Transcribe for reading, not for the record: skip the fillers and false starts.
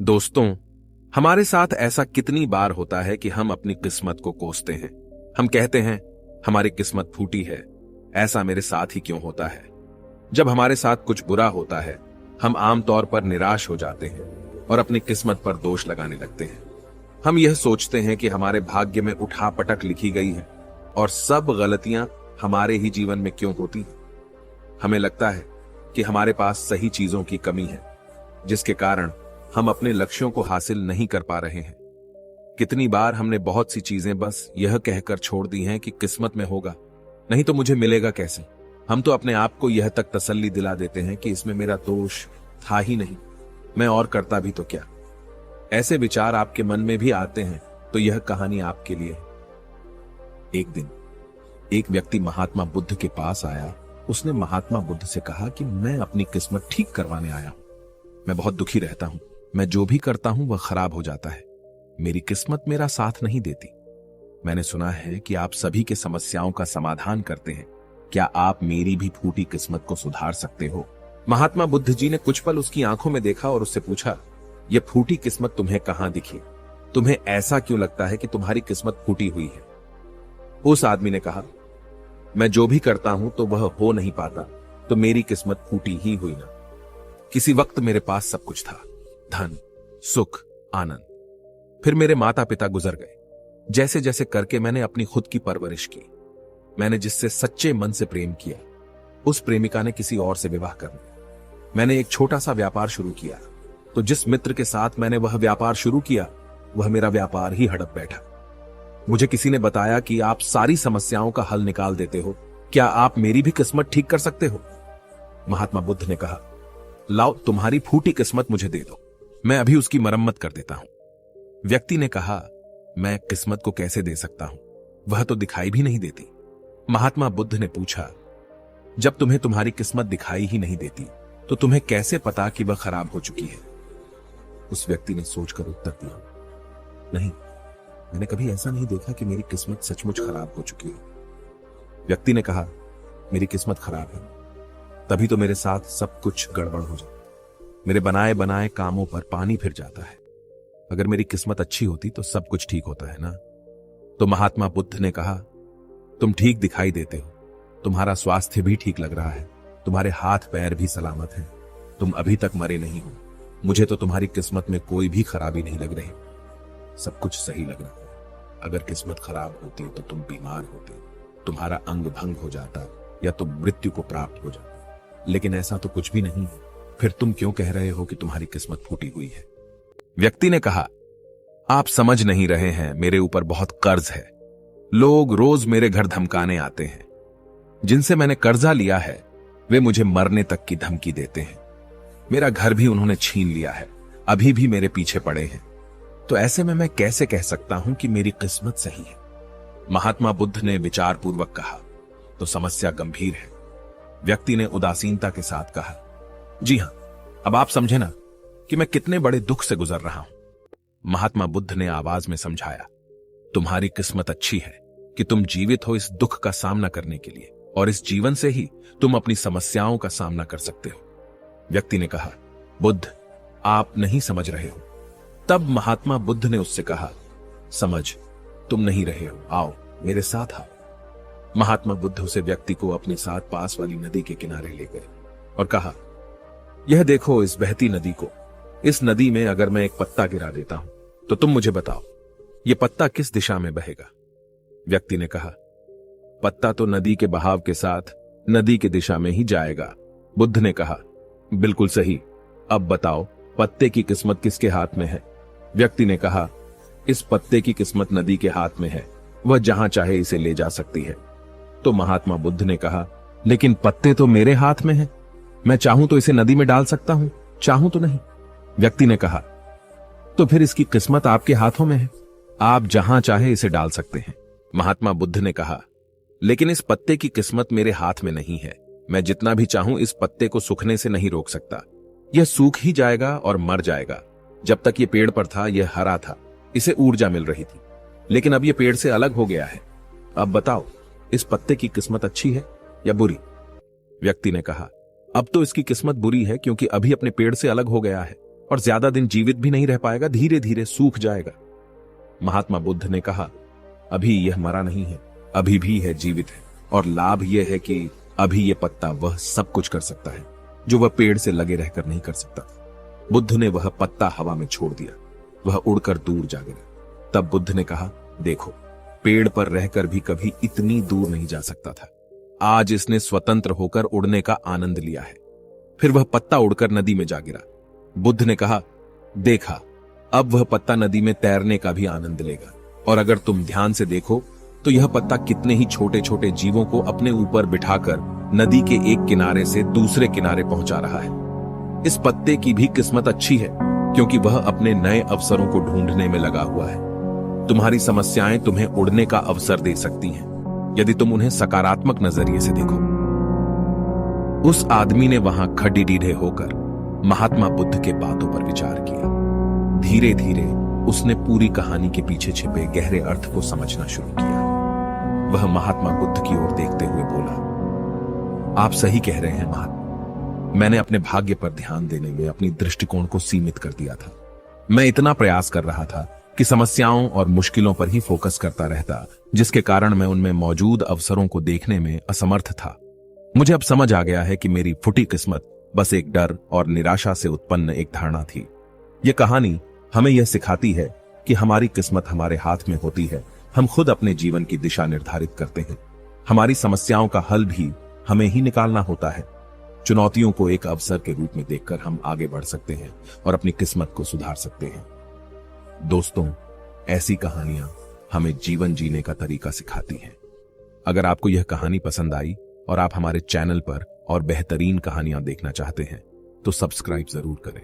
दोस्तों, हमारे साथ ऐसा कितनी बार होता है कि हम अपनी किस्मत को कोसते हैं। हम कहते हैं हमारी किस्मत फूटी है, ऐसा मेरे साथ ही क्यों होता है। जब हमारे साथ कुछ बुरा होता है हम आमतौर पर निराश हो जाते हैं और अपनी किस्मत पर दोष लगाने लगते हैं। हम यह सोचते हैं कि हमारे भाग्य में उठापटक लिखी गई है और सब गलतियां हमारे ही जीवन में क्यों होती हैं। हमें लगता है कि हमारे पास सही चीजों की कमी है, जिसके कारण हम अपने लक्ष्यों को हासिल नहीं कर पा रहे हैं। कितनी बार हमने बहुत सी चीजें बस यह कहकर छोड़ दी हैं कि किस्मत में होगा, नहीं तो मुझे मिलेगा कैसे। हम तो अपने आप को यह तक तसल्ली दिला देते हैं कि इसमें मेरा दोष था ही नहीं, मैं और करता भी तो क्या। ऐसे विचार आपके मन में भी आते हैं तो यह कहानी आपके लिए है। एक दिन एक व्यक्ति महात्मा बुद्ध के पास आया। उसने महात्मा बुद्ध से कहा कि मैं अपनी किस्मत ठीक करवाने आया हूं। मैं बहुत दुखी रहता हूं, मैं जो भी करता हूं वह खराब हो जाता है। मेरी किस्मत मेरा साथ नहीं देती। मैंने सुना है कि आप सभी के समस्याओं का समाधान करते हैं। क्या आप मेरी भी फूटी किस्मत को सुधार सकते हो? महात्मा बुद्ध जी ने कुछ पल उसकी आंखों में देखा और उससे पूछा, यह फूटी किस्मत तुम्हें कहां दिखी? तुम्हें ऐसा क्यों लगता है कि तुम्हारी किस्मत फूटी हुई है? उस आदमी ने कहा, मैं जो भी करता हूं तो वह हो नहीं पाता, तो मेरी किस्मत फूटी ही हुई ना। किसी वक्त मेरे पास सब कुछ था, धन, सुख, आनंद। फिर मेरे माता पिता गुजर गए। जैसे जैसे करके मैंने अपनी खुद की परवरिश की। मैंने जिससे सच्चे मन से प्रेम किया, उस प्रेमिका ने किसी और से विवाह कर लिया। मैंने एक छोटा सा व्यापार शुरू किया, तो जिस मित्र के साथ मैंने वह व्यापार शुरू किया वह मेरा व्यापार ही हड़प बैठा। मुझे किसी ने बताया कि आप सारी समस्याओं का हल निकाल देते हो, क्या आप मेरी भी किस्मत ठीक कर सकते हो? महात्मा बुद्ध ने कहा, लाओ तुम्हारी फूटी किस्मत मुझे दे दो, मैं अभी उसकी मरम्मत कर देता हूं। व्यक्ति ने कहा, मैं किस्मत को कैसे दे सकता हूं, वह तो दिखाई भी नहीं देती। महात्मा बुद्ध ने पूछा, जब तुम्हें तुम्हारी किस्मत दिखाई ही नहीं देती तो तुम्हें कैसे पता कि वह खराब हो चुकी है? उस व्यक्ति ने सोचकर उत्तर दिया, नहीं, मैंने कभी ऐसा नहीं देखा कि मेरी किस्मत सचमुच खराब हो चुकी है। व्यक्ति ने कहा, मेरी किस्मत खराब है, तभी तो मेरे साथ सब कुछ गड़बड़ हो जाता। मेरे बनाए बनाए कामों पर पानी फिर जाता है। अगर मेरी किस्मत अच्छी होती तो सब कुछ ठीक होता है ना। तो महात्मा बुद्ध ने कहा, तुम ठीक दिखाई देते हो, तुम्हारा स्वास्थ्य भी ठीक लग रहा है, तुम्हारे हाथ पैर भी सलामत हैं, तुम अभी तक मरे नहीं हो। मुझे तो तुम्हारी किस्मत में कोई भी खराबी नहीं लग रही, सब कुछ सही लग रहा है। अगर किस्मत खराब होती तो तुम बीमार होते, तुम्हारा अंग भंग हो जाता या तुम मृत्यु को प्राप्त हो जाते, लेकिन ऐसा तो कुछ भी नहीं है। फिर तुम क्यों कह रहे हो कि तुम्हारी किस्मत फूटी हुई है? व्यक्ति ने कहा, आप समझ नहीं रहे हैं, मेरे ऊपर बहुत कर्ज है। लोग रोज मेरे घर धमकाने आते हैं। जिनसे मैंने कर्जा लिया है वे मुझे मरने तक की धमकी देते हैं। मेरा घर भी उन्होंने छीन लिया है, अभी भी मेरे पीछे पड़े हैं। तो ऐसे में मैं कैसे कह सकता हूं कि मेरी किस्मत सही है? महात्मा बुद्ध ने विचारपूर्वक कहा, तो समस्या गंभीर है। व्यक्ति ने उदासीनता के साथ कहा, जी हां, अब आप समझे ना कि मैं कितने बड़े दुख से गुजर रहा हूं। महात्मा बुद्ध ने आवाज में समझाया, तुम्हारी किस्मत अच्छी है कि तुम जीवित हो इस दुख का सामना करने के लिए, और इस जीवन से ही तुम अपनी समस्याओं का सामना कर सकते हो। व्यक्ति ने कहा, बुद्ध, आप नहीं समझ रहे हो। तब महात्मा बुद्ध ने उससे कहा, समझ तुम नहीं रहे हो, आओ मेरे साथ आओ। महात्मा बुद्ध उसे व्यक्ति को अपने साथ पास वाली नदी के किनारे ले गए और कहा, यह देखो इस बहती नदी को। इस नदी में अगर मैं एक पत्ता गिरा देता हूं तो तुम मुझे बताओ, यह पत्ता किस दिशा में बहेगा? व्यक्ति ने कहा, पत्ता तो नदी के बहाव के साथ नदी की दिशा में ही जाएगा। बुद्ध ने कहा, बिल्कुल सही। अब बताओ, पत्ते की किस्मत किसके हाथ में है? व्यक्ति ने कहा, इस पत्ते की किस्मत नदी के हाथ में है, वह जहां चाहे इसे ले जा सकती है। तो महात्मा बुद्ध ने कहा, लेकिन पत्ते तो मेरे हाथ में है, मैं चाहूं तो इसे नदी में डाल सकता हूं, चाहूं तो नहीं। व्यक्ति ने कहा, तो फिर इसकी किस्मत आपके हाथों में है, आप जहां चाहे इसे डाल सकते हैं। महात्मा बुद्ध ने कहा, लेकिन इस पत्ते की किस्मत मेरे हाथ में नहीं है। मैं जितना भी चाहूं इस पत्ते को सूखने से नहीं रोक सकता। यह सूख ही जाएगा और मर जाएगा। जब तक यह पेड़ पर था यह हरा था, इसे ऊर्जा मिल रही थी, लेकिन अब यह पेड़ से अलग हो गया है। अब बताओ, इस पत्ते की किस्मत अच्छी है या बुरी? व्यक्ति ने कहा, अब तो इसकी किस्मत बुरी है, क्योंकि अभी अपने पेड़ से अलग हो गया है और ज्यादा दिन जीवित भी नहीं रह पाएगा, धीरे धीरे सूख जाएगा। महात्मा बुद्ध ने कहा, अभी यह मरा नहीं है, अभी भी है, जीवित है, और लाभ यह है कि अभी यह पत्ता वह सब कुछ कर सकता है जो वह पेड़ से लगे रहकर नहीं कर सकता। बुद्ध ने वह पत्ता हवा में छोड़ दिया, वह उड़कर दूर जा गिरा। तब बुद्ध ने कहा, देखो, पेड़ पर रहकर भी कभी इतनी दूर नहीं जा सकता था। आज इसने स्वतंत्र होकर उड़ने का आनंद लिया है। फिर वह पत्ता उड़कर नदी में जा गिरा। बुद्ध ने कहा, देखा, अब वह पत्ता नदी में तैरने का भी आनंद लेगा। और अगर तुम ध्यान से देखो तो यह पत्ता कितने ही छोटे छोटे जीवों को अपने ऊपर बिठाकर नदी के एक किनारे से दूसरे किनारे पहुंचा रहा है। इस पत्ते की भी किस्मत अच्छी है, क्योंकि वह अपने नए अवसरों को ढूंढने में लगा हुआ है। तुम्हारी समस्याएं तुम्हें उड़ने का अवसर दे सकती हैं, यदि तुम उन्हें सकारात्मक नजरिए से देखो। उस आदमी ने वहां खड़ीडीढ़े होकर महात्मा बुद्ध के बातों पर विचार किया। धीरे धीरे उसने पूरी कहानी के पीछे छिपे गहरे अर्थ को समझना शुरू किया। वह महात्मा बुद्ध की ओर देखते हुए बोला, आप सही कह रहे हैं महात्मा। मैंने अपने भाग्य पर ध्यान देने में अपनी दृष्टिकोण को सीमित कर दिया था। मैं इतना प्रयास कर रहा था कि समस्याओं और मुश्किलों पर ही फोकस करता रहता, जिसके कारण मैं उनमें मौजूद अवसरों को देखने में असमर्थ था। मुझे अब समझ आ गया है कि मेरी फुटी किस्मत बस एक डर और निराशा से उत्पन्न एक धारणा थी। यह कहानी हमें यह सिखाती है कि हमारी किस्मत हमारे हाथ में होती है। हम खुद अपने जीवन की दिशा निर्धारित करते हैं। हमारी समस्याओं का हल भी हमें ही निकालना होता है। चुनौतियों को एक अवसर के रूप में देखकर हम आगे बढ़ सकते हैं और अपनी किस्मत को सुधार सकते हैं। दोस्तों, ऐसी कहानियां हमें जीवन जीने का तरीका सिखाती हैं। अगर आपको यह कहानी पसंद आई और आप हमारे चैनल पर और बेहतरीन कहानियां देखना चाहते हैं तो सब्सक्राइब जरूर करें।